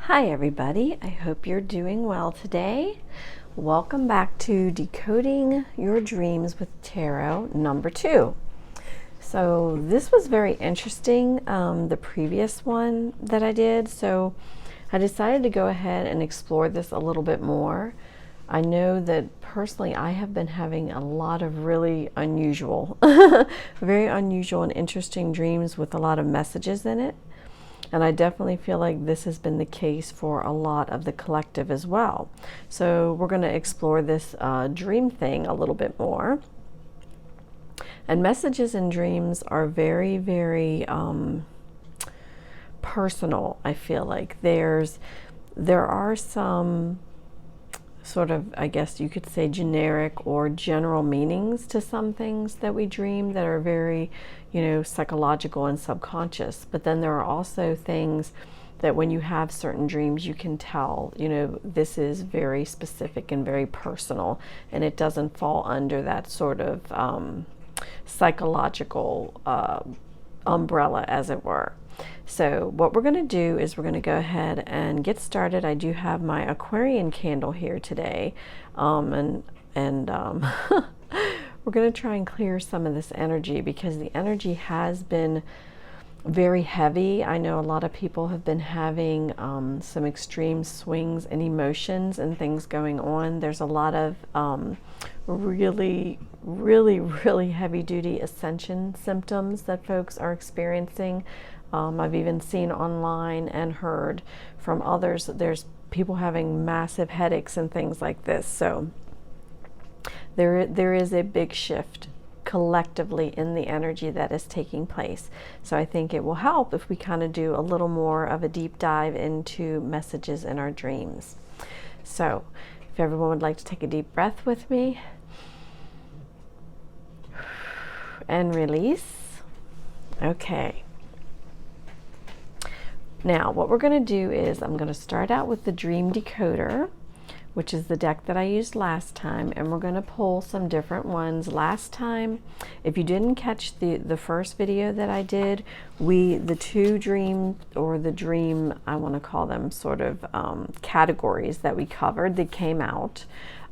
Hi everybody, I hope you're doing well today. Welcome back to Decoding Your Dreams with Tarot number 2. So this was very interesting, the previous one that I did, so I decided to go ahead and explore this a little bit more. I know that personally I have been having a lot of really unusual, very unusual and interesting dreams with a lot of messages in it. And I definitely feel like this has been the case for a lot of the collective as well. So we're going to explore this dream thing a little bit more. And messages in dreams are very, very personal, I feel like. There are some sort of, I guess you could say, generic or general meanings to some things that we dream that are very, psychological and subconscious. But then there are also things that when you have certain dreams, you can tell, this is very specific and very personal, and it doesn't fall under that sort of psychological umbrella, as it were. So what we're going to do is we're going to go ahead and get started. I do have my Aquarian candle here today, and we're going to try and clear some of this energy because the energy has been very heavy. I know a lot of people have been having some extreme swings in emotions and things going on. There's a lot of really heavy duty ascension symptoms that folks are experiencing. I've even seen online and heard from others that there's people having massive headaches and things like this. So there is a big shift collectively in the energy that is taking place. So I think it will help if we kind of do a little more of a deep dive into messages in our dreams. So if everyone would like to take a deep breath with me and release. Okay. Now, what we're going to do is I'm going to start out with the Dream Decoder, which is the deck that I used last time, and we're going to pull some different ones. Last time, if you didn't catch the first video that I did, the two dream, or the dream, I want to call them sort of categories that we covered that came out,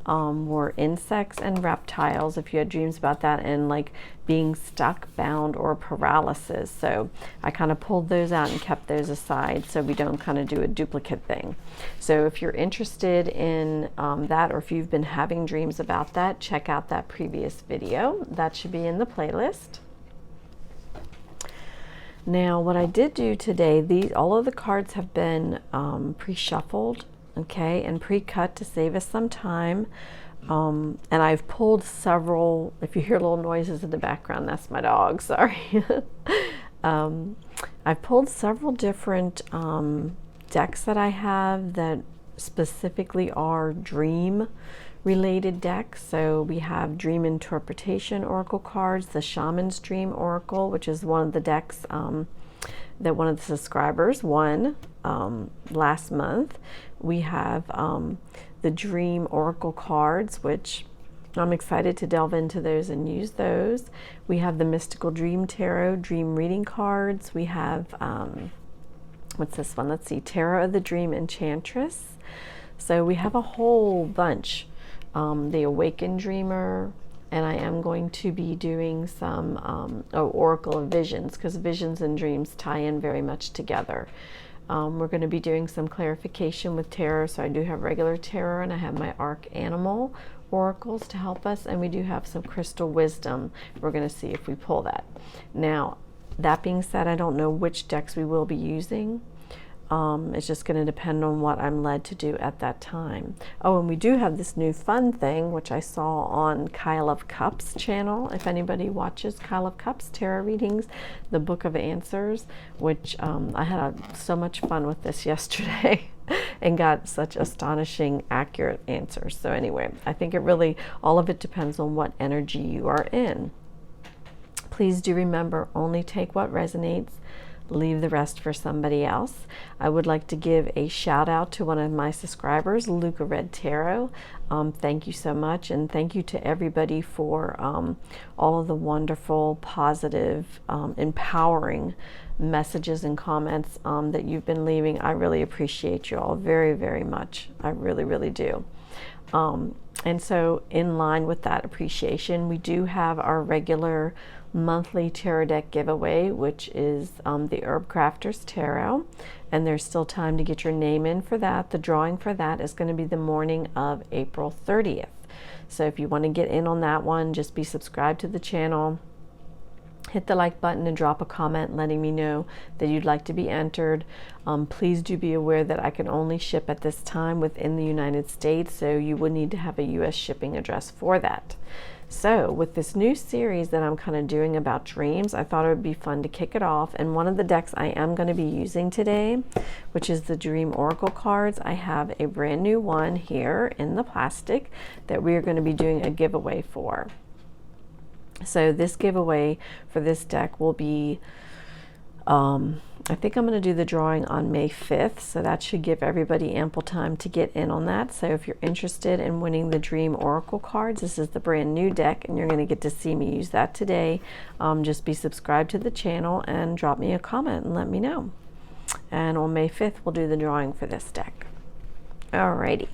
were insects and reptiles, if you had dreams about that, and like being stuck, bound, or paralysis. So I kind of pulled those out and kept those aside so we don't kind of do a duplicate thing. So if you're interested in that, or if you've been having dreams about that, check out that previous video. That should be in the playlist. Now, what I did do today, all of the cards have been pre-shuffled, okay, and pre-cut to save us some time. And I've pulled several, if you hear little noises in the background, that's my dog, sorry. I've pulled several different decks that I have that specifically are dream related decks. So we have Dream Interpretation Oracle cards, the Shaman's Dream Oracle, which is one of the decks that one of the subscribers won last month. We have the Dream Oracle cards, which I'm excited to delve into those and use those. We have the Mystical Dream Tarot Dream Reading cards. We have, what's this one? Let's see, Tarot of the Dream Enchantress. So we have a whole bunch. The Awakened Dreamer, and I am going to be doing some Oracle of Visions, because visions and dreams tie in very much together. We're going to be doing some clarification with tarot, so I do have regular tarot and I have my Arc Animal oracles to help us, and we do have some crystal wisdom. We're going to see if we pull that. Now, that being said, I don't know which decks we will be using. It's just going to depend on what I'm led to do at that time. Oh, and we do have this new fun thing, which I saw on Kyle of Cups channel. If anybody watches Kyle of Cups tarot readings, the Book of Answers, which I had so much fun with this yesterday and got such astonishing accurate answers. So anyway, I think all of it depends on what energy you are in. Please do remember, only take what resonates. leave the rest for somebody else. I would like to give a shout out to one of my subscribers, Luca Red Tarot. Thank you so much, and thank you to everybody for all of the wonderful, positive, empowering messages and comments that you've been leaving. I really appreciate you all very, very much. I really, really do. And so in line with that appreciation, we do have our regular monthly tarot deck giveaway, which is the Herbcrafter's Tarot, and there's still time to get your name in for that. The drawing for that is going to be the morning of April 30th. So if you want to get in on that one, just be subscribed to the channel, hit the like button, and drop a comment letting me know that you'd like to be entered. Please do be aware that I can only ship at this time within the United States, so you would need to have a US shipping address for that. So with this new series that I'm kind of doing about dreams, I thought it would be fun to kick it off. And one of the decks I am going to be using today, which is the Dream Oracle cards, I have a brand new one here in the plastic that we are going to be doing a giveaway for. So this giveaway for this deck will be, I think I'm going to do the drawing on May 5th, so that should give everybody ample time to get in on that. So if you're interested in winning the Dream Oracle cards, this is the brand new deck, and you're going to get to see me use that today. Just be subscribed to the channel and drop me a comment and let me know. And on May 5th, we'll do the drawing for this deck. Alrighty.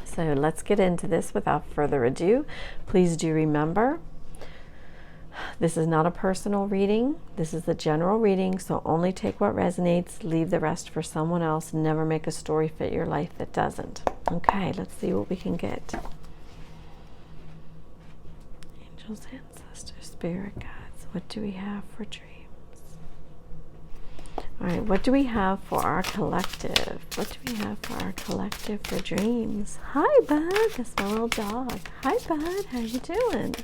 So let's get into this without further ado. Please do remember, this is not a personal reading. This is the general reading, so only take what resonates, leave the rest for someone else. Never make a story fit your life that doesn't. Okay, let's see what we can get. Angels, ancestors, spirit guides, what do we have for dreams? All right, what do we have for our collective? What do we have for our collective for dreams? Hi, Bud. That's my little dog. Hi, Bud. How you doing?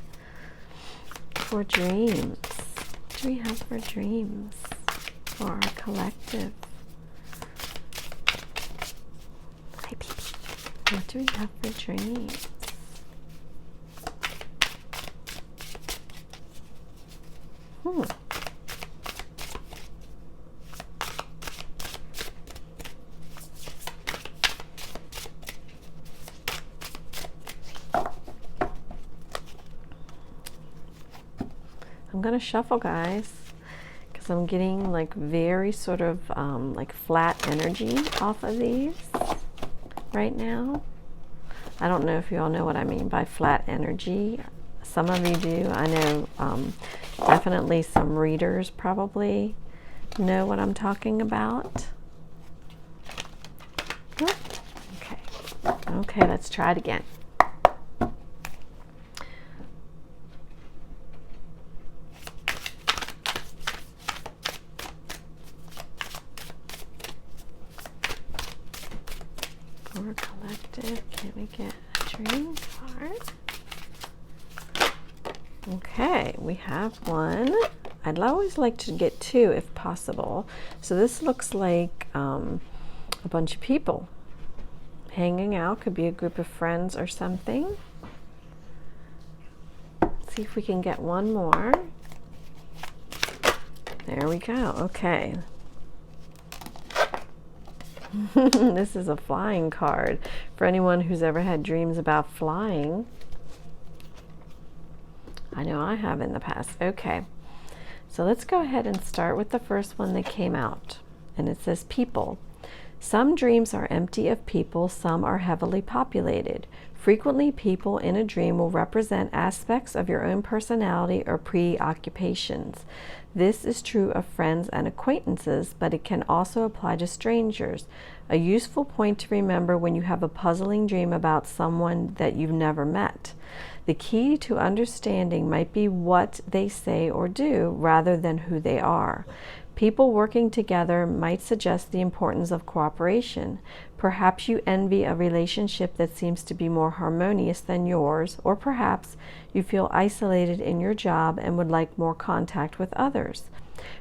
For dreams. What do we have for dreams for our collective? Hi, baby. What do we have for dreams? I'm gonna shuffle, guys, because I'm getting like very sort of like flat energy off of these right now. I don't know if you all know what I mean by flat energy. Some of you do. I know definitely some readers probably know what I'm talking about. Okay, let's try it again. For collective, can we get a dream card? Okay, we have one. I'd always like to get two if possible. So this looks like a bunch of people hanging out. Could be a group of friends or something. Let's see if we can get one more. There we go. Okay. This is a flying card. For anyone who's ever had dreams about flying, I know I have in the past. Okay, so let's go ahead and start with the first one that came out, and it says people. Some dreams are empty of people, some are heavily populated. Frequently, people in a dream will represent aspects of your own personality or preoccupations. This is true of friends and acquaintances, but it can also apply to strangers. A useful point to remember when you have a puzzling dream about someone that you've never met. The key to understanding might be what they say or do rather than who they are. People working together might suggest the importance of cooperation. Perhaps you envy a relationship that seems to be more harmonious than yours, or perhaps you feel isolated in your job and would like more contact with others.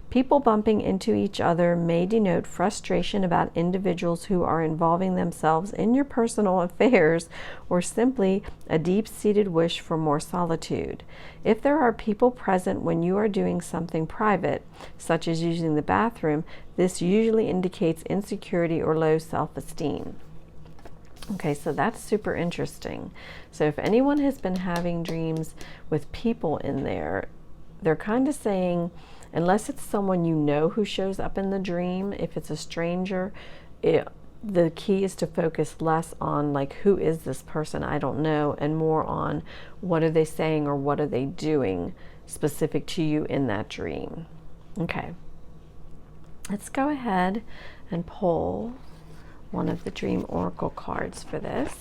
People bumping into each other may denote frustration about individuals who are involving themselves in your personal affairs, or simply a deep-seated wish for more solitude. If there are people present when you are doing something private, such as using the bathroom, this usually indicates insecurity or low self-esteem. Okay, so that's super interesting. So if anyone has been having dreams with people in there, they're kind of saying, unless it's someone you know who shows up in the dream, if it's a stranger, the key is to focus less on like, who is this person I don't know, and more on what are they saying or what are they doing specific to you in that dream. Okay, let's go ahead and pull one of the dream oracle cards for this.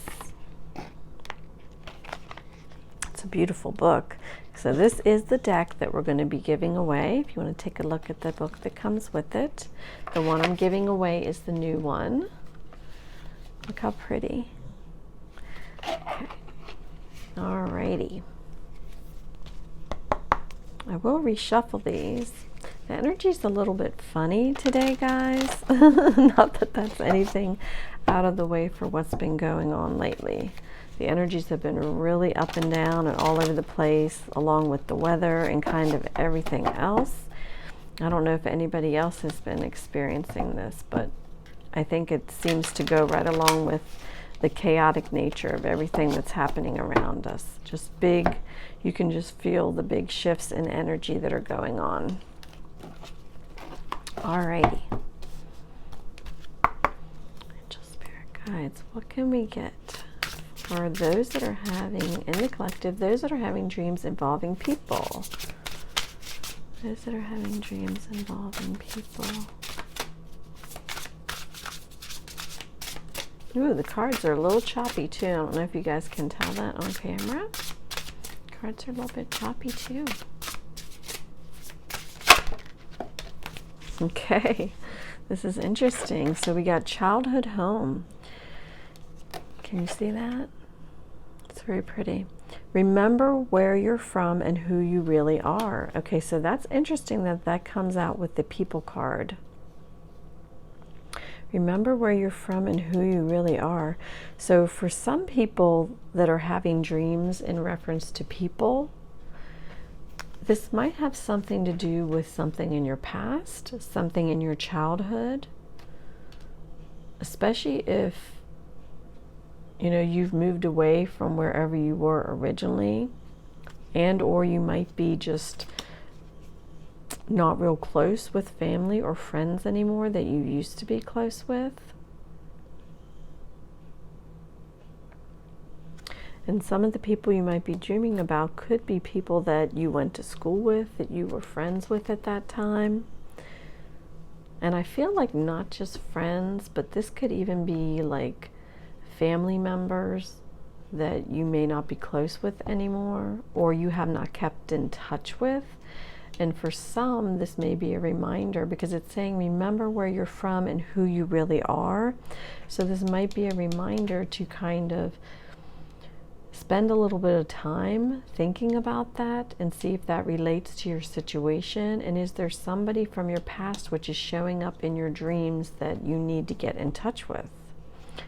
It's a beautiful book. So this is the deck that we're going to be giving away. If you want to take a look at the book that comes with it. The one I'm giving away is the new one. Look how pretty. Okay. Alrighty. I will reshuffle these. The energy's a little bit funny today, guys. Not that that's anything out of the way for what's been going on lately. The energies have been really up and down and all over the place, along with the weather and kind of everything else. I don't know if anybody else has been experiencing this, but I think it seems to go right along with the chaotic nature of everything that's happening around us. Just big, you can just feel the big shifts in energy that are going on. Alrighty. Angel Spirit Guides, what can we get for those that are having, in the collective, those that are having dreams involving people? Those that are having dreams involving people. Ooh, the cards are a little choppy too. I don't know if you guys can tell that on camera. Cards are a little bit choppy too. Okay, this is interesting. So we got childhood home. Can you see that? It's very pretty. Remember where you're from and who you really are. Okay, so that's interesting that that comes out with the people card. Remember where you're from and who you really are. So for some people that are having dreams in reference to people, this might have something to do with something in your past, something in your childhood, especially if, you know, you've moved away from wherever you were originally, and or you might be just not real close with family or friends anymore that you used to be close with. And some of the people you might be dreaming about could be people that you went to school with, that you were friends with at that time. And I feel like not just friends, but this could even be like family members that you may not be close with anymore, or you have not kept in touch with. And for some, this may be a reminder, because it's saying remember where you're from and who you really are. So this might be a reminder to kind of spend a little bit of time thinking about that and see if that relates to your situation. And is there somebody from your past which is showing up in your dreams that you need to get in touch with?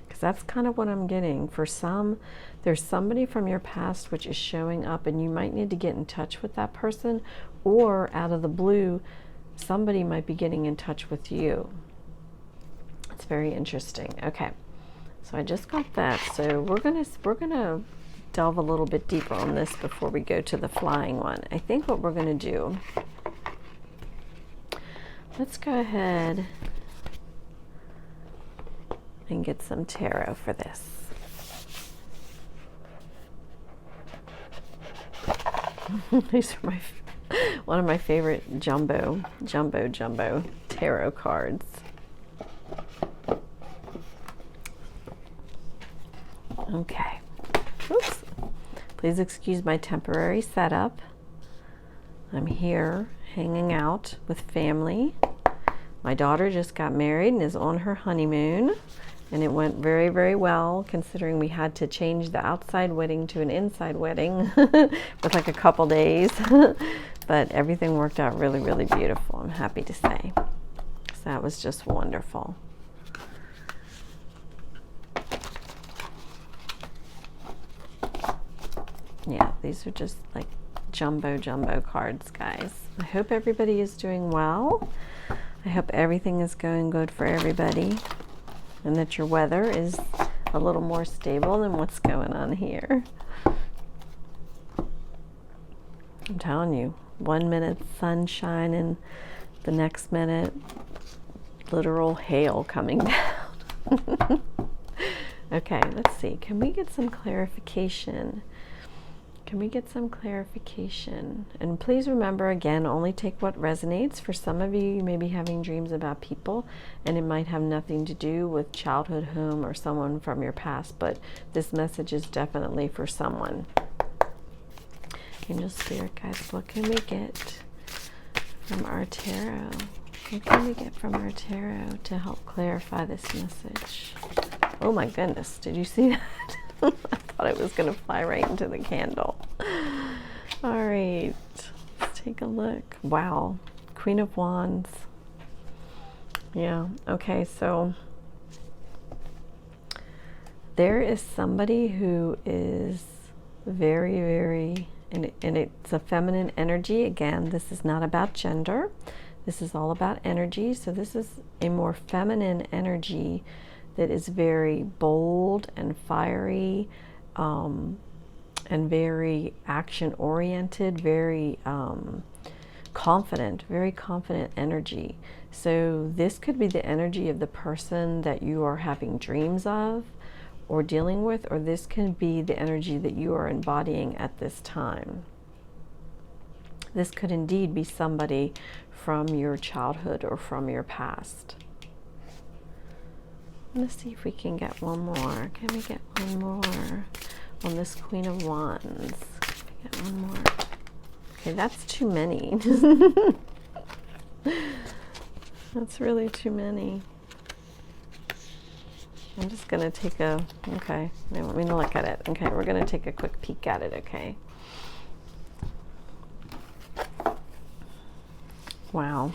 Because that's kind of what I'm getting. For some, there's somebody from your past which is showing up and you might need to get in touch with that person, or out of the blue, somebody might be getting in touch with you. It's very interesting. Okay, so I just got that. So we're gonna delve a little bit deeper on this before we go to the flying one. I think what we're gonna do, let's go ahead and get some tarot for this. These are one of my favorite jumbo tarot cards. Okay. Oops. Please excuse my temporary setup. I'm here hanging out with family. My daughter just got married and is on her honeymoon. and it went very, very well, considering we had to change the outside wedding to an inside wedding with like a couple days. But everything worked out really, really beautiful, I'm happy to say. So that was just wonderful. Yeah, these are just like jumbo cards, guys. I hope everybody is doing well. I hope everything is going good for everybody, and that your weather is a little more stable than what's going on here. I'm telling you, 1 minute sunshine and the next minute literal hail coming down. Okay, let's see. Can we get some clarification? Can we get some clarification? And please remember, again, only take what resonates. For some of you, you may be having dreams about people, and it might have nothing to do with childhood home or someone from your past, but this message is definitely for someone. Angel Spirit Guides, what can we get from our tarot? What can we get from our tarot to help clarify this message? Oh my goodness, did you see that? I thought it was going to fly right into the candle. All right, let's take a look. Wow, Queen of Wands. Yeah, okay, so there is somebody who is very, very, and it's a feminine energy. Again, this is not about gender. This is all about energy. So this is a more feminine energy that is very bold and fiery, and very action oriented, very confident, very confident energy. So this could be the energy of the person that you are having dreams of or dealing with, or this can be the energy that you are embodying at this time. This could indeed be somebody from your childhood or from your past. Let's see if we can get one more. Can we get one more on this Queen of Wands? Can we get one more? Okay, that's too many. That's really too many. I'm just going to take a, okay, they want me to look at it. Okay, we're going to take a quick peek at it, okay? Wow.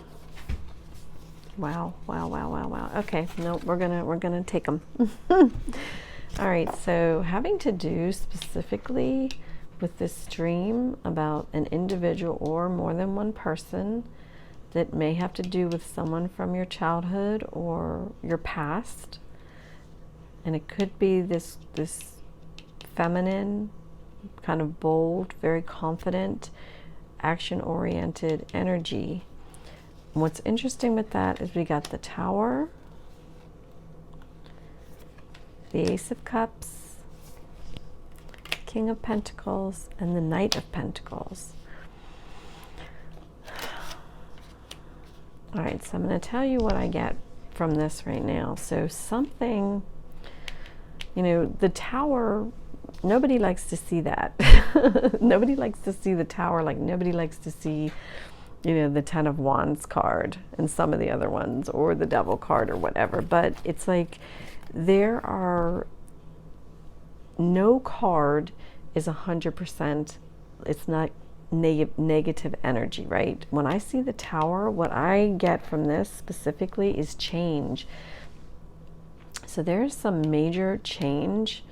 Wow, wow, wow, wow, wow. Okay, no, we're gonna take them. All right, so having to do specifically with this dream about an individual or more than one person that may have to do with someone from your childhood or your past. And it could be this feminine, kind of bold, very confident, action-oriented energy. What's interesting with that is we got the Tower, the Ace of Cups, King of Pentacles, and the Knight of Pentacles. All right, so I'm going to tell you what I get from this right now. So something, you know, the Tower, nobody likes to see that. Nobody likes to see the Tower, like nobody likes to see, you know, the Ten of Wands card and some of the other ones, or the Devil card or whatever. But it's like there are no card is 100%, it's not negative energy, right? When I see the Tower, what I get from this specifically is change. So there's some major change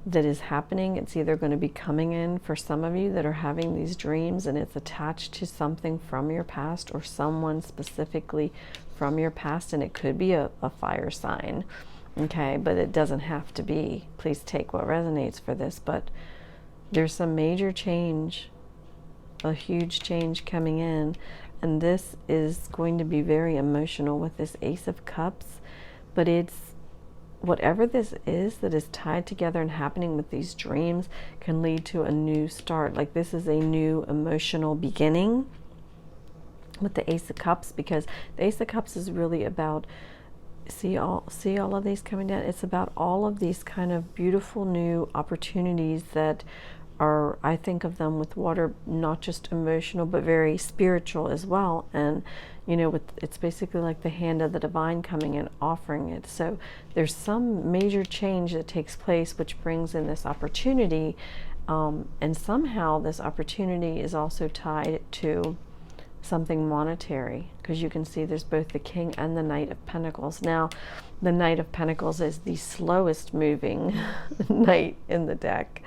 that is happening. It's either going to be coming in for some of you that are having these dreams, and it's attached to something from your past or someone specifically from your past, and it could be a fire sign, okay? But it doesn't have to be. Please take what resonates for this, but there's some major change, a huge change coming in, and this is going to be very emotional with this Ace of Cups. But it's whatever this is that is tied together and happening with these dreams can lead to a new start. Like this is a new emotional beginning with the Ace of Cups, because the Ace of Cups is really about, see all of these coming down. It's about all of these kind of beautiful new opportunities that are, I think of them with water, not just emotional, but very spiritual as well. And, you know, it's basically like the hand of the divine coming in, offering it. So there's some major change that takes place, which brings in this opportunity. And somehow this opportunity is also tied to something monetary, because you can see there's both the King and the Knight of Pentacles. Now, the Knight of Pentacles is the slowest moving knight in the deck.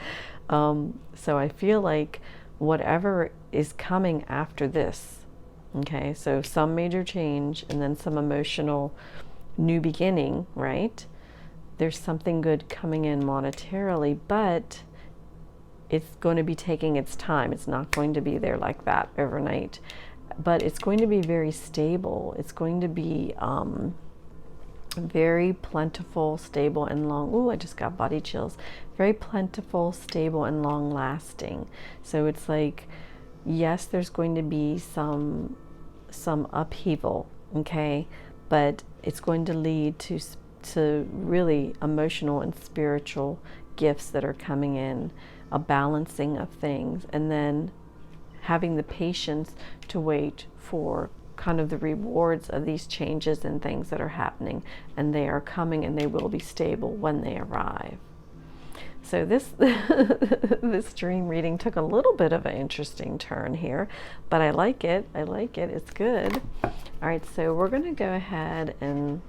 So I feel like whatever is coming after this, okay, so some major change and then some emotional new beginning, right? There's something good coming in monetarily, but it's going to be taking its time. It's not going to be there like that overnight, but it's going to be very stable. It's going to be very plentiful, stable, and long. Ooh, I just got body chills. Very plentiful, stable, and long lasting. So it's like, yes, there's going to be some upheaval, okay, but it's going to lead to really emotional and spiritual gifts that are coming in, a balancing of things, and then having the patience to wait for kind of the rewards of these changes and things that are happening, and they are coming, and they will be stable when they arrive. So this this dream reading took a little bit of an interesting turn here, but I like it. I like it. It's good. All right, so we're going to go ahead and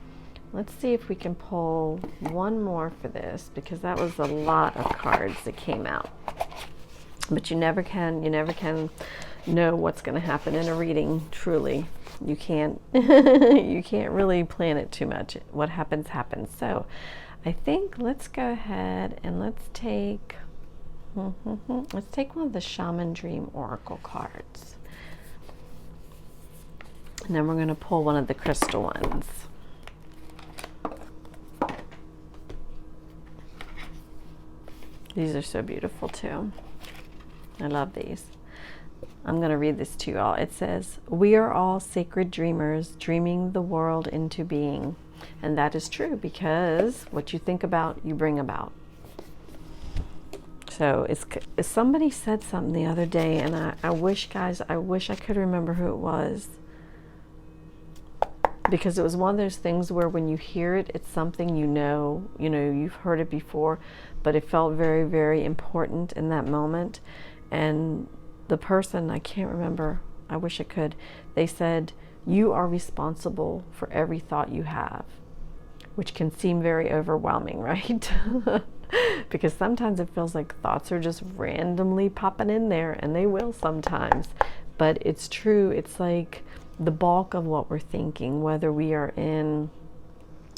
let's see if we can pull one more for this, because that was a lot of cards that came out. But you never can know what's going to happen in a reading. Truly, you can't you can't really plan it too much. What happens happens. So I think let's go ahead and let's take one of the Shaman Dream Oracle cards, and then we're going to pull one of the crystal ones. These are so beautiful too. I love these. I'm going to read this to you all. It says, "We are all sacred dreamers, dreaming the world into being." And that is true, because what you think about, you bring about. So somebody said something the other day, and I wish, guys, I wish I could remember who it was. Because it was one of those things where when you hear it, it's something you know, you've heard it before, but it felt very, very important in that moment. And the person, I can't remember, I wish I could, they said, "You are responsible for every thought you have," which can seem very overwhelming, right? Because sometimes it feels like thoughts are just randomly popping in there, and they will sometimes. But it's true. It's like the bulk of what we're thinking, whether we are in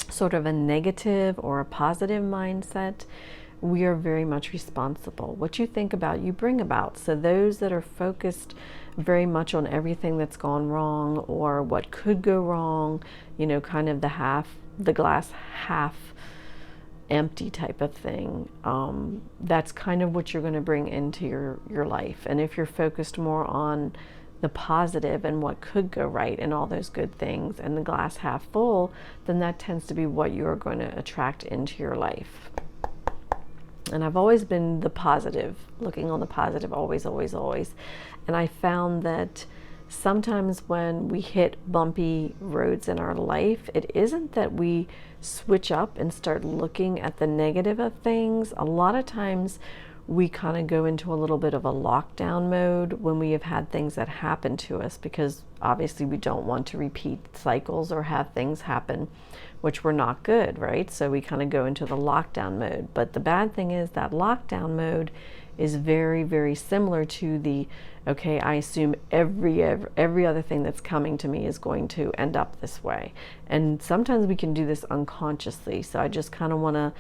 sort of a negative or a positive mindset, we are very much responsible. What you think about, you bring about. So those that are focused very much on everything that's gone wrong or what could go wrong, kind of the glass half empty type of thing, that's kind of what you're going to bring into your life. And if you're focused more on the positive and what could go right and all those good things and the glass half full, then that tends to be what you are going to attract into your life. And I've always been the positive, looking on the positive, always, always, always. And I found that sometimes when we hit bumpy roads in our life, it isn't that we switch up and start looking at the negative of things. A lot of times we kind of go into a little bit of a lockdown mode when we have had things that happen to us, because obviously we don't want to repeat cycles or have things happen which were not good, right? So we kind of go into the lockdown mode. But the bad thing is that lockdown mode is very, very similar to the, okay, I assume every other thing that's coming to me is going to end up this way. And sometimes we can do this unconsciously. So I just kind of want to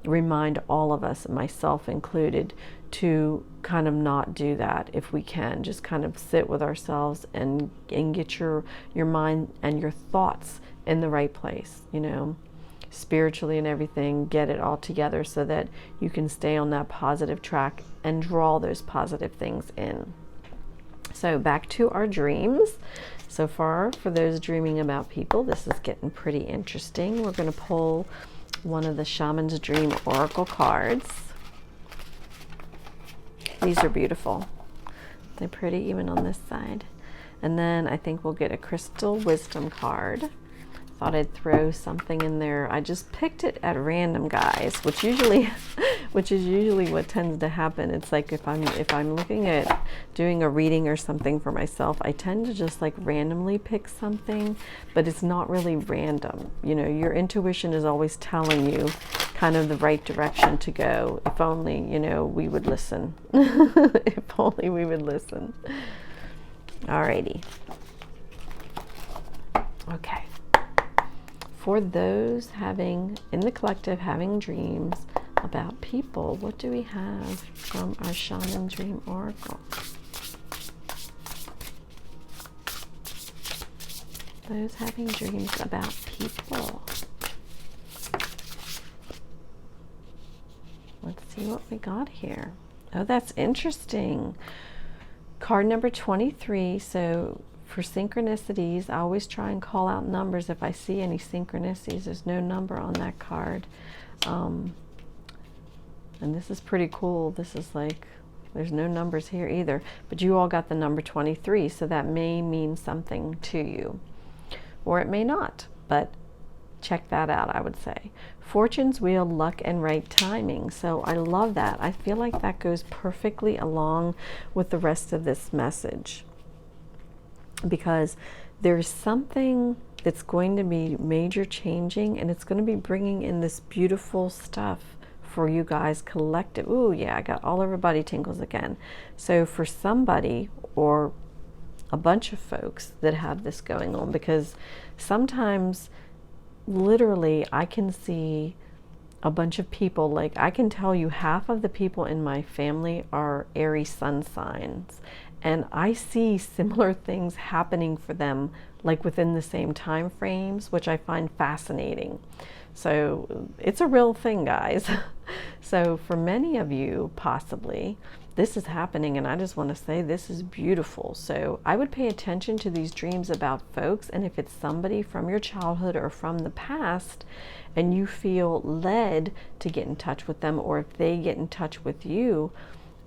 remind all of us, myself included, to kind of not do that if we can. Just kind of sit with ourselves and get your mind and your thoughts in the right place, spiritually and everything. Get it all together so that you can stay on that positive track and draw those positive things in. So back to our dreams. So far, for those dreaming about people, this is getting pretty interesting. We're going to pull one of the Shaman's Dream Oracle cards. These are beautiful. They're pretty even on this side. And then I think we'll get a crystal wisdom card. Thought I'd throw something in there. I just picked it at random, guys, which is usually what tends to happen. It's like if I'm looking at doing a reading or something for myself, I tend to just like randomly pick something, but it's not really random. You know, your intuition is always telling you kind of the right direction to go. If only, you know, we would listen. If only we would listen. Alrighty. Okay. For those having, in the collective, having dreams about people, what do we have from our Shaman Dream Oracle? Those having dreams about people. Let's see what we got here. Oh, that's interesting. Card number 23. So for synchronicities, I always try and call out numbers if I see any synchronicities. There's no number on that card. And this is pretty cool. This is like, there's no numbers here either. But you all got the number 23, so that may mean something to you. Or it may not, but check that out, I would say. Fortune's wheel, luck, and right timing. So I love that. I feel like that goes perfectly along with the rest of this message, because there's something that's going to be major changing, and it's going to be bringing in this beautiful stuff for you guys collective. Ooh, yeah, I got all over body tingles again. So for somebody or a bunch of folks that have this going on, because sometimes literally I can see a bunch of people, like I can tell you half of the people in my family are Aries sun signs, and I see similar things happening for them like within the same time frames, which I find fascinating. So it's a real thing, guys. So for many of you, possibly, this is happening, and I just want to say this is beautiful. So I would pay attention to these dreams about folks, and if it's somebody from your childhood or from the past, and you feel led to get in touch with them, or if they get in touch with you,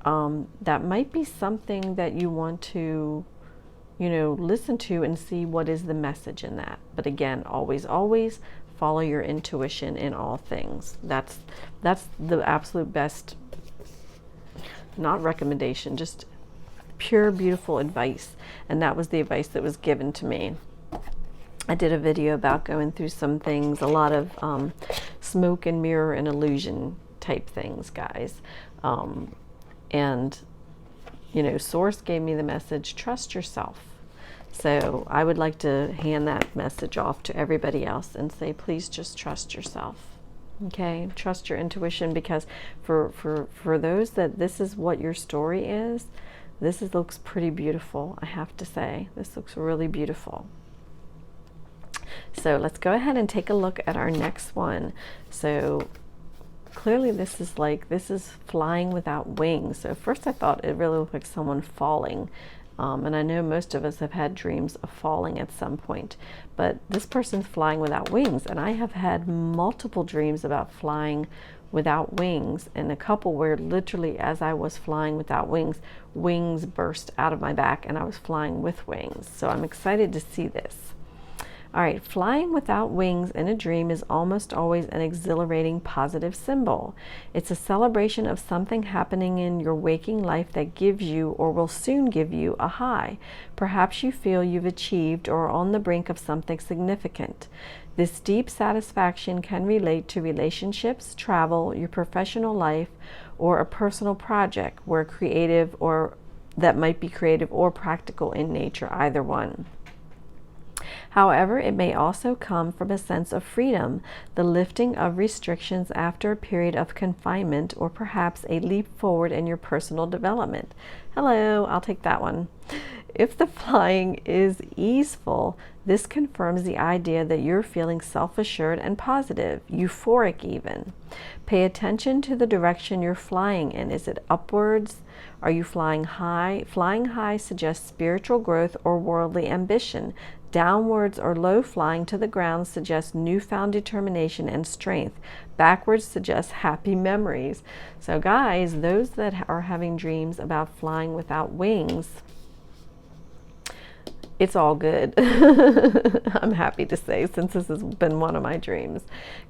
that might be something that you want to, you know, listen to and see what is the message in that. But again, always follow your intuition in all things. That's the absolute best, not recommendation, just pure beautiful advice. And that was the advice that was given to me. I did a video about going through some things, a lot of smoke and mirror and illusion type things, guys. And you know, Source gave me the message, trust yourself. So I would like to hand that message off to everybody else and say, please just trust yourself. Okay, trust your intuition, because for those that this is what your story is, looks pretty beautiful, I have to say. This looks really beautiful. So let's go ahead and take a look at our next one. So clearly this is flying without wings. So first I thought it really looked like someone falling. And I know most of us have had dreams of falling at some point, but this person's flying without wings. And I have had multiple dreams about flying without wings, and a couple where literally as I was flying without wings, wings burst out of my back and I was flying with wings. So I'm excited to see this. All right, flying without wings in a dream is almost always an exhilarating positive symbol. It's a celebration of something happening in your waking life that gives you or will soon give you a high. Perhaps you feel you've achieved or are on the brink of something significant. This deep satisfaction can relate to relationships, travel, your professional life, or a personal project where creative or that might be creative or practical in nature, either one. However, it may also come from a sense of freedom, the lifting of restrictions after a period of confinement, or perhaps a leap forward in your personal development. Hello, I'll take that one. If the flying is easeful, this confirms the idea that you're feeling self-assured and positive, euphoric even. Pay attention to the direction you're flying in. Is it upwards? Are you flying high? Flying high suggests spiritual growth or worldly ambition. Downwards or low flying to the ground suggests newfound determination and strength. Backwards suggests happy memories. So guys, those that are having dreams about flying without wings, it's all good. I'm happy to say, since this has been one of my dreams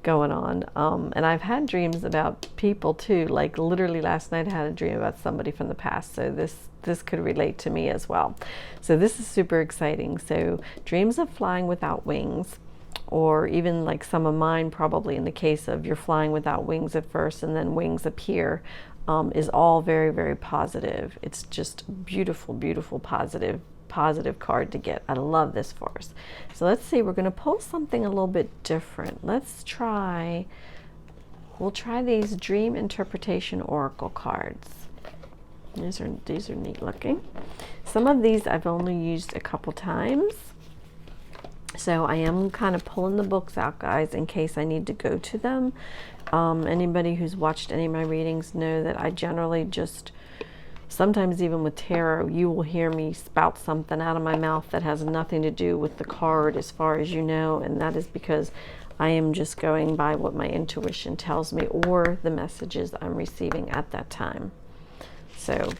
going on. And I've had dreams about people too. Like literally last night I had a dream about somebody from the past. So this could relate to me as well. So this is super exciting. So dreams of flying without wings, or even like some of mine, probably in the case of you're flying without wings at first and then wings appear, is all very, very positive. It's just beautiful, beautiful, positive card to get. I love this for us. So let's see, we're going to pull something a little bit different. We'll try these dream interpretation oracle cards. These are neat looking. Some of these I've only used a couple times, so I am kind of pulling the books out, guys, in case I need to go to them. Anybody who's watched any of my readings know that I generally just, sometimes even with tarot, you will hear me spout something out of my mouth that has nothing to do with the card, as far as you know, and that is because I am just going by what my intuition tells me or the messages I'm receiving at that time. So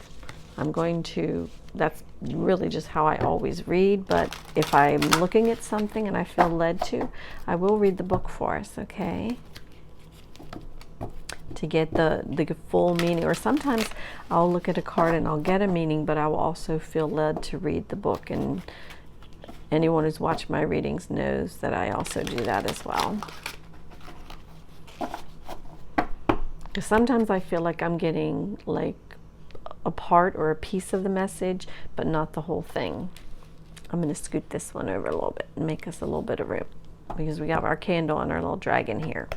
I'm going to, that's really just how I always read, but if I'm looking at something and I feel led to, I will read the book for us, okay? To get the full meaning. Or sometimes I'll look at a card and I'll get a meaning, but I will also feel led to read the book, and anyone who's watched my readings knows that I also do that as well. Because sometimes I feel like I'm getting like a part or a piece of the message, but not the whole thing. I'm going to scoot this one over a little bit and make us a little bit of room, because we got our candle and our little dragon here.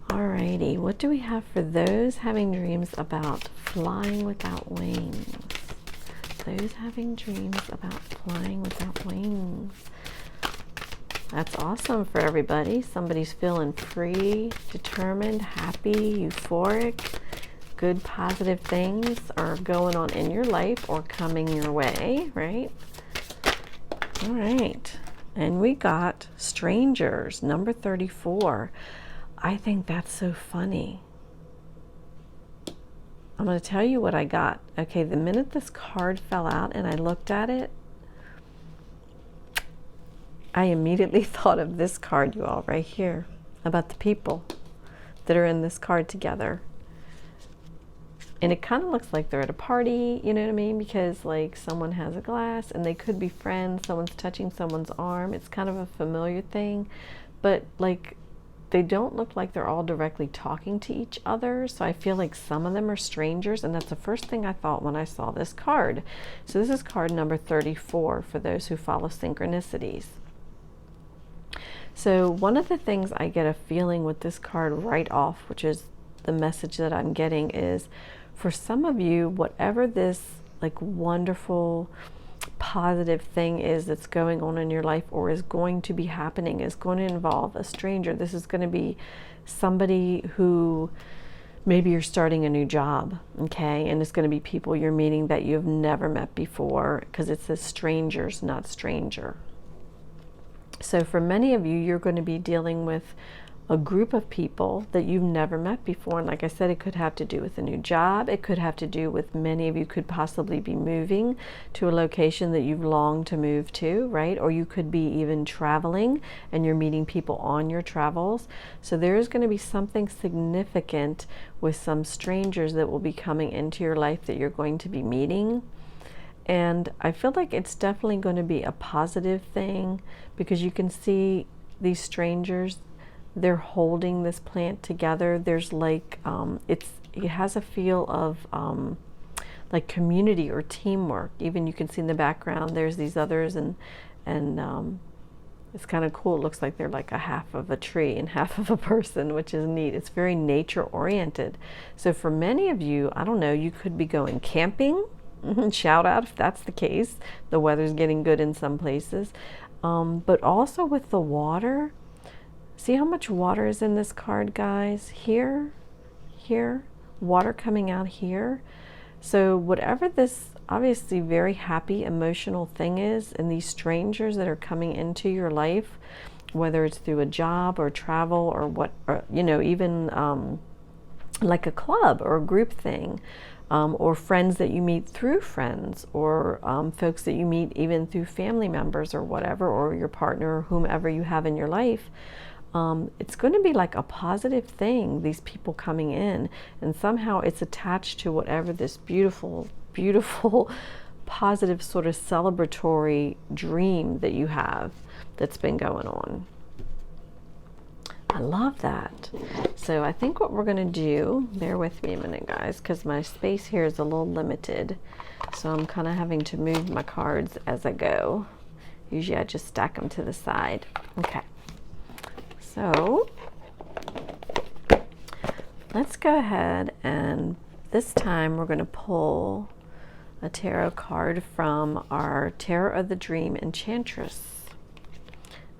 Alrighty, what do we have for those having dreams about flying without wings? Those having dreams about flying without wings. That's awesome for everybody. Somebody's feeling free, determined, happy, euphoric. Good positive things are going on in your life or coming your way, right? All right, and we got strangers, number 34. I think that's so funny. I'm going to tell you what I got. Okay, the minute this card fell out and I looked at it, I immediately thought of this card, you all, right here, about the people that are in this card together. And it kind of looks like they're at a party, you know what I mean? Because like someone has a glass and they could be friends, someone's touching someone's arm. It's kind of a familiar thing, but like they don't look like they're all directly talking to each other. So I feel like some of them are strangers, and that's the first thing I thought when I saw this card. So this is card number 34 for those who follow synchronicities. So one of the things I get a feeling with this card right off, which is the message that I'm getting, is for some of you, whatever this like wonderful positive thing is that's going on in your life or is going to be happening is going to involve a stranger. This is going to be somebody who maybe you're starting a new job, okay? And it's going to be people you're meeting that you've never met before, because it says strangers, not stranger. So for many of you, you're going to be dealing with a group of people that you've never met before. And like I said, it could have to do with a new job. It could have to do with, many of you could possibly be moving to a location that you've longed to move to, right? Or you could be even traveling and you're meeting people on your travels. So there is going to be something significant with some strangers that will be coming into your life that you're going to be meeting. And I feel like it's definitely going to be a positive thing, because you can see these strangers, they're holding this plant together. There's like, it has a feel of like community or teamwork. Even you can see in the background, there's these others, and it's kind of cool. It looks like they're like a half of a tree and half of a person, which is neat. It's very nature oriented. So for many of you, I don't know, you could be going camping. Shout out if that's the case. The weather's getting good in some places. But also with the water, see how much water is in this card, guys? Here, water coming out here. So whatever this obviously very happy emotional thing is, and these strangers that are coming into your life, whether it's through a job or travel or what, or, you know, even like a club or a group thing, or friends that you meet through friends, or folks that you meet even through family members or whatever, or your partner or whomever you have in your life. It's going to be like a positive thing, these people coming in, and somehow it's attached to whatever this beautiful, beautiful, positive sort of celebratory dream that you have that's been going on. I love that. So I think what we're going to do, bear with me a minute, guys, because my space here is a little limited. So I'm kind of having to move my cards as I go. Usually I just stack them to the side. Okay. So let's go ahead, and this time we're going to pull a tarot card from our Tarot of the Dream Enchantress.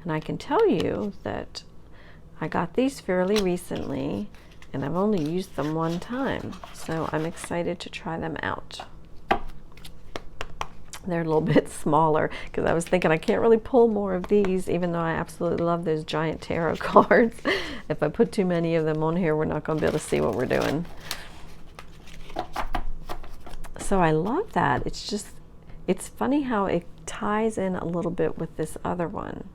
And I can tell you that I got these fairly recently, and I've only used them one time, so I'm excited to try them out. They're a little bit smaller because I was thinking I can't really pull more of these, even though I absolutely love those giant tarot cards. If I put too many of them on here, we're not going to be able to see what we're doing. So I love that. It's just, it's funny how it ties in a little bit with this other one.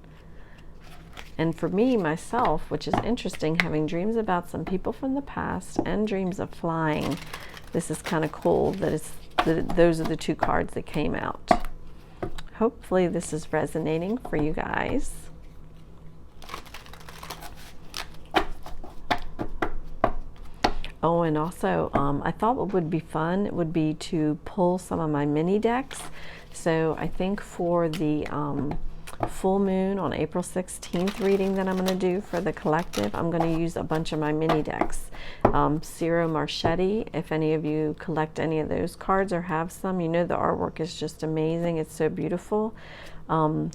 And for me, myself, which is interesting, having dreams about some people from the past and dreams of flying, this is kind of cool that it's those are the two cards that came out. Hopefully this is resonating for you guys. Oh, and also I thought what would be fun would be to pull some of my mini decks. So I think for the full moon on April 16th reading that I'm going to do for the collective, I'm going to use a bunch of my mini decks. Ciro Marchetti, if any of you collect any of those cards or have some, you know the artwork is just amazing. It's so beautiful.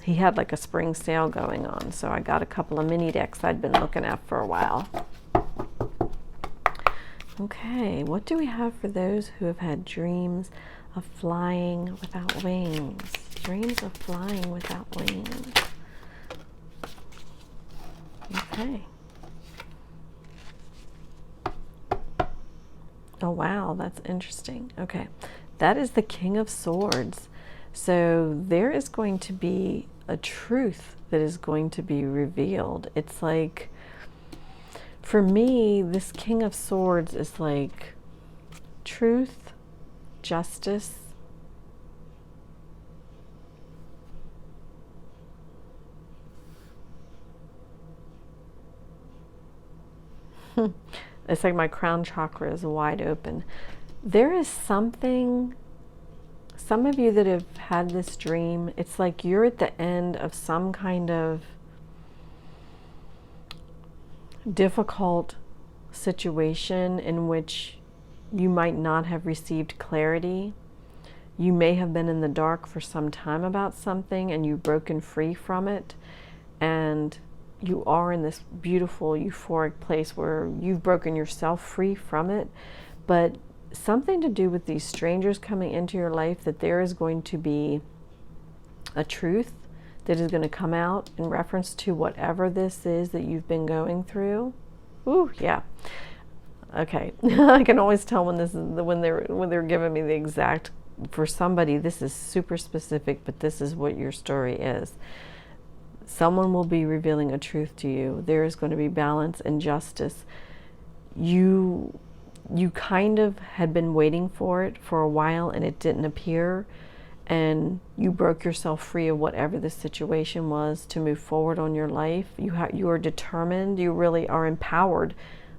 He had like a spring sale going on, so I got a couple of mini decks I'd been looking at for a while. Okay, what do we have for those who have had dreams of flying without wings? Dreams of flying without wings. Okay. Oh wow, that's interesting. Okay, that is the King of Swords. So there is going to be a truth that is going to be revealed. It's like, for me, this King of Swords is like truth, justice, it's like my crown chakra is wide open. There is something, some of you that have had this dream, it's like you're at the end of some kind of difficult situation in which you might not have received clarity. You may have been in the dark for some time about something and you've broken free from it, and you are in this beautiful euphoric place where you've broken yourself free from it. But something to do with these strangers coming into your life, that there is going to be a truth that is going to come out in reference to whatever this is that you've been going through. Ooh, yeah. Okay. I can always tell when this is when they're giving me the exact, for somebody this is super specific, but this is what your story is. Someone will be revealing a truth to you. There is going to be balance and justice. You kind of had been waiting for it for a while and it didn't appear, and you broke yourself free of whatever the situation was to move forward on your life. You are determined. You really are empowered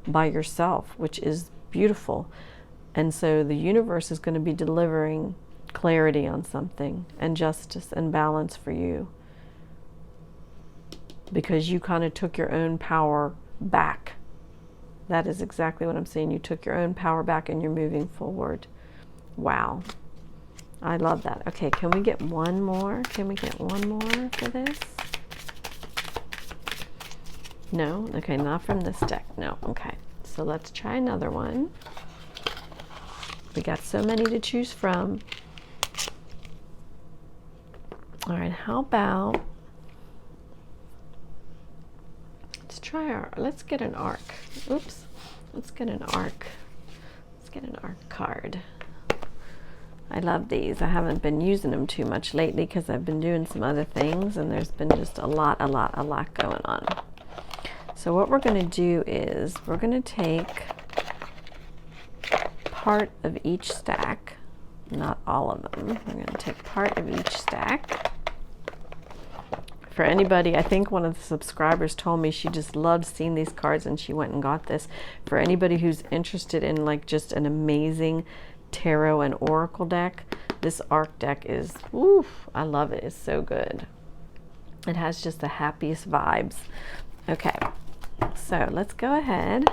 by yourself, which is beautiful. And so the universe is going to be delivering clarity on something and justice and balance for you, because you kind of took your own power back. That is exactly what I'm saying. You took your own power back and you're moving forward. Wow. I love that. Okay, can we get one more? Can we get one more for this? No? Okay, not from this deck. No. Okay, so let's try another one. We got so many to choose from. All right, how about, let's get an arc. Oops, let's get an arc. Let's get an arc card. I love these. I haven't been using them too much lately because I've been doing some other things, and there's been just a lot going on. So what we're going to do is we're going to take part of each stack, not all of them. We're going to take part of each stack. For anybody, I think one of the subscribers told me she just loved seeing these cards and she went and got this. For anybody who's interested in like just an amazing tarot and oracle deck, this arc deck is, oof, I love it. It's so good. It has just the happiest vibes. Okay, so let's go ahead.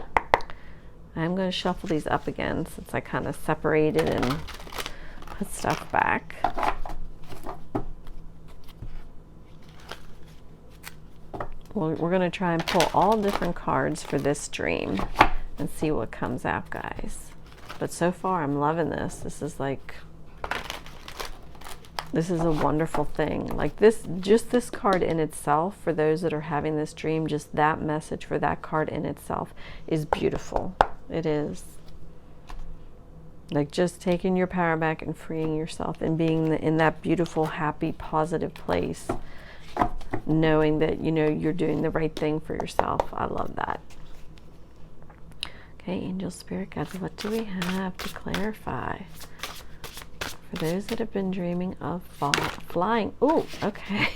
I'm going to shuffle these up again since I kind of separated and put stuff back. Well, we're going to try and pull all different cards for this dream and see what comes out, guys. But so far, I'm loving this. This is a wonderful thing. Like this, just this card in itself, for those that are having this dream, just that message for that card in itself is beautiful. It is. Like just taking your power back and freeing yourself and being in that beautiful, happy, positive place. Knowing that, you know, you're doing the right thing for yourself. I love that. Okay, angel, spirit guides, what do we have to clarify? For those that have been dreaming of flying. Oh, okay.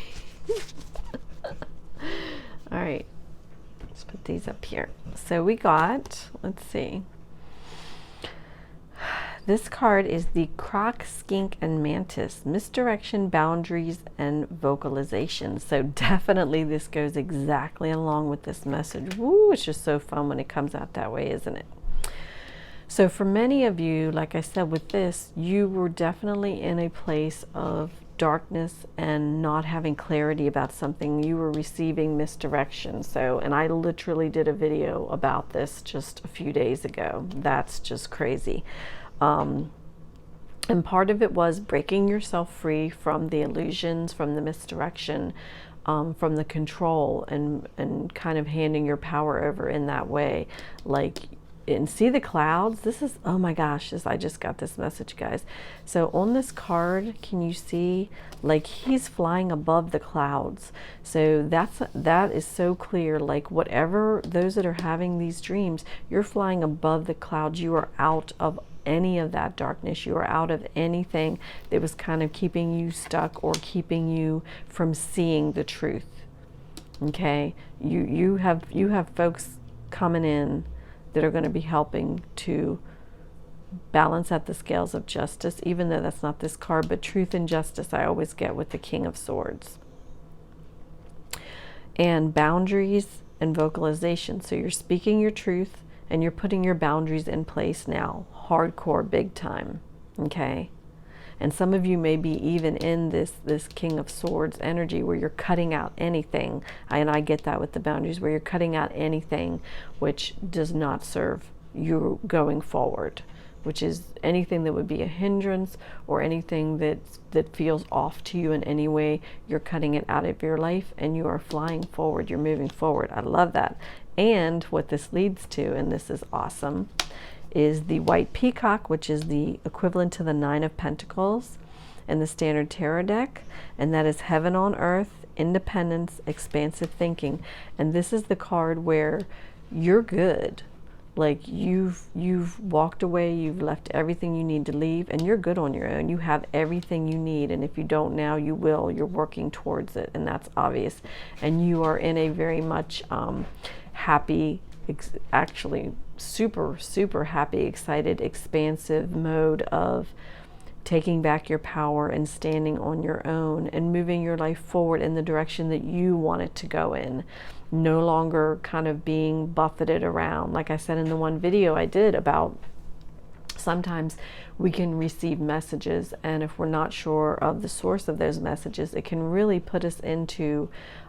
All right. Let's put these up here. So we got, let's see. This card is the Croc, Skink, and Mantis, misdirection, boundaries, and vocalization. So definitely this goes exactly along with this message. Woo, it's just so fun when it comes out that way, isn't it? So for many of you, like I said with this, you were definitely in a place of darkness and not having clarity about something. You were receiving misdirection. So, and I literally did a video about this just a few days ago. That's just crazy. And part of it was breaking yourself free from the illusions, from the misdirection, from the control, and kind of handing your power over in that way. Like, and see the clouds? This is, oh my gosh, I just got this message, guys. So on this card, can you see, like, he's flying above the clouds. So that is so clear. Like, whatever, those that are having these dreams, you're flying above the clouds. You are out of any of that darkness. You are out of anything that was kind of keeping you stuck or keeping you from seeing the truth. Okay, you have folks coming in that are going to be helping to balance out the scales of justice, even though that's not this card, but truth and justice I always get with the King of Swords. And boundaries and vocalization. So you're speaking your truth and you're putting your boundaries in place now. Hardcore, big time. Okay? And some of you may be even in this King of Swords energy where you're cutting out anything, and I get that with the boundaries, where you're cutting out anything which does not serve you going forward, which is anything that would be a hindrance or anything that feels off to you in any way. You're cutting it out of your life and you are flying forward. You're moving forward. I love that. And what this leads to, and this is awesome, is the white peacock, which is the equivalent to the 9 of Pentacles in the standard tarot deck, and that is heaven on earth, independence, expansive thinking. And this is the card where you're good. Like you've walked away, you've left everything you need to leave, and you're good on your own. You have everything you need, and if you don't now, you will. You're working towards it, and that's obvious. And you are in a very much happy, actually super happy, excited, expansive mode of taking back your power and standing on your own and moving your life forward in the direction that you want it to go in. No longer kind of being buffeted around. Like I said in the one video I did about sometimes we can receive messages, and if we're not sure of the source of those messages, it can really put us into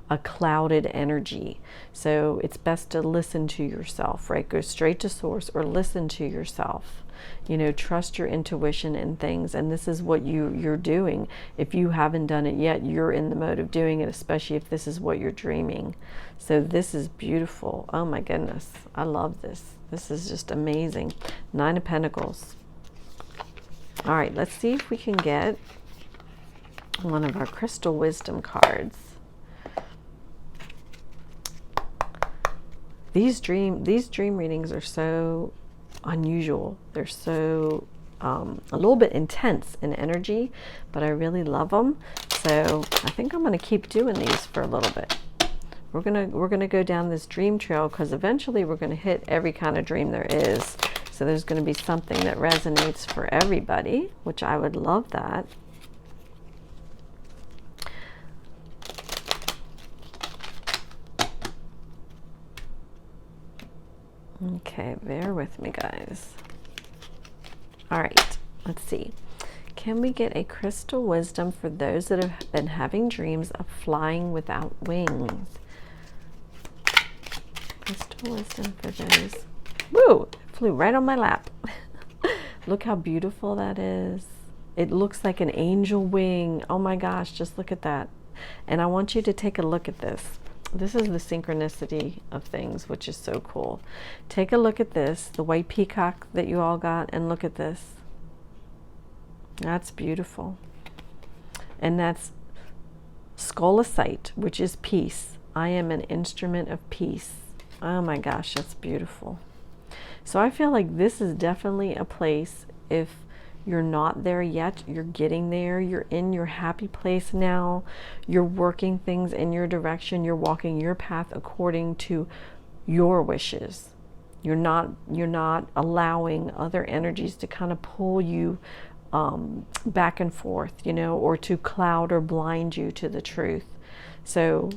a clouded energy. So it's best to listen to yourself, right? Go straight to source or listen to yourself. You know, trust your intuition in things, and this is what you're doing. If you haven't done it yet, you're in the mode of doing it, especially if this is what you're dreaming. So this is beautiful. Oh my goodness, I love this. This is just amazing. 9 of Pentacles. All right, let's see if we can get one of our crystal wisdom cards. These dream readings are so unusual. They're so a little bit intense in energy, but I really love them. So I think I'm going to keep doing these for a little bit. We're gonna go down this dream trail, because eventually we're going to hit every kind of dream there is. So there's going to be something that resonates for everybody, which I would love that. Okay, bear with me, guys. All right, let's see. Can we get a crystal wisdom for those that have been having dreams of flying without wings? Crystal wisdom for those. Woo! It flew right on my lap. Look how beautiful that is. It looks like an angel wing. Oh my gosh, just look at that. And I want you to take a look at this. This is the synchronicity of things, which is so cool. Take a look at this, the white peacock that you all got, and look at this. That's beautiful. And that's scolecite, which is peace. I am an instrument of peace. Oh my gosh, that's beautiful. So I feel like this is definitely a place, if you're not there yet, you're getting there. You're in your happy place now. You're working things in your direction. You're walking your path according to your wishes. You're not allowing other energies to kind of pull you back and forth, you know, or to cloud or blind you to the truth. So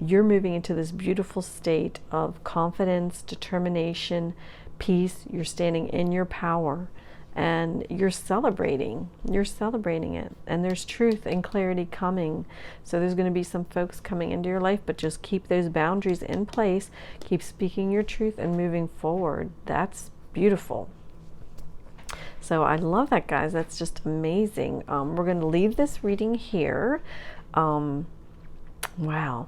you're moving into this beautiful state of confidence, determination, peace. You're standing in your power, and you're celebrating it, and there's truth and clarity coming. So there's going to be some folks coming into your life, but just keep those boundaries in place, keep speaking your truth and moving forward. That's beautiful. So I love that, guys. That's just amazing. We're going to leave this reading here. Wow.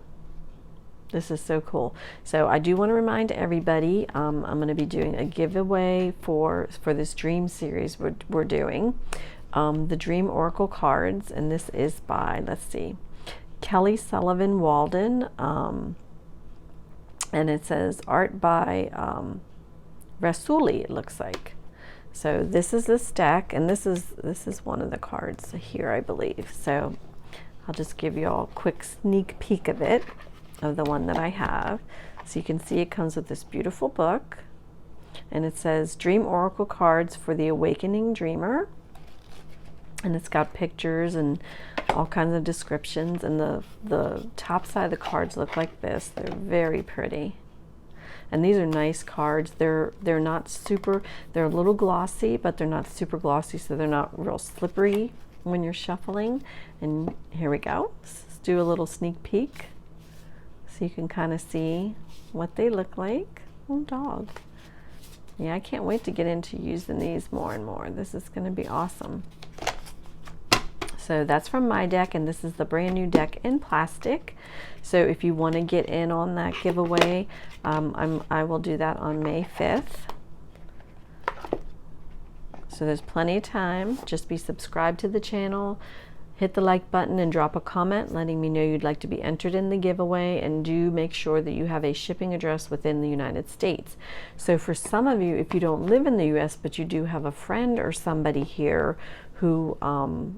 This is so cool. So I do want to remind everybody, I'm going to be doing a giveaway for this dream series we're doing. The Dream Oracle cards, and this is by, let's see, Kelly Sullivan Walden. And it says art by Rasuli, it looks like. So this is this deck, and this is one of the cards here, I believe. So I'll just give you all a quick sneak peek of it, of the one that I have. So you can see it comes with this beautiful book, and it says Dream Oracle Cards for the Awakening Dreamer, and it's got pictures and all kinds of descriptions, and the top side of the cards look like this. They're very pretty, and these are nice cards. They're not super, they're a little glossy, but they're not super glossy, so they're not real slippery when you're shuffling. And here we go. Let's do a little sneak peek so you can kind of see what they look like. Oh, dog. Yeah, I can't wait to get into using these more and more. This is going to be awesome. So that's from my deck, and this is the brand new deck in plastic. So if you want to get in on that giveaway, I will do that on May 5th. So there's plenty of time. Just be subscribed to the channel, hit the like button, and drop a comment letting me know you'd like to be entered in the giveaway, and do make sure that you have a shipping address within the United States. So for some of you, if you don't live in the US but you do have a friend or somebody here who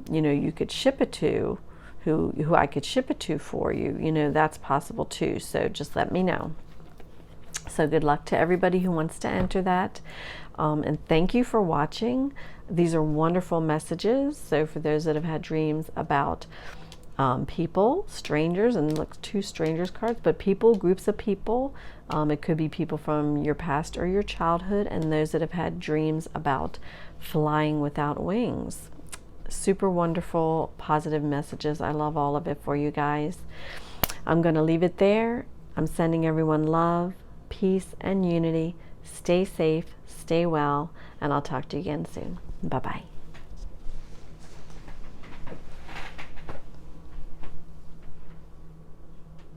you know, you could ship it to, who I could ship it to for you, you know, that's possible too. So just let me know. So good luck to everybody who wants to enter that. And thank you for watching. These are wonderful messages. So for those that have had dreams about people, strangers, and look, 2 strangers cards, but people, groups of people. It could be people from your past or your childhood, and those that have had dreams about flying without wings. Super wonderful, positive messages. I love all of it for you guys. I'm going to leave it there. I'm sending everyone love, peace, and unity. Stay safe, stay well, and I'll talk to you again soon. Bye-bye.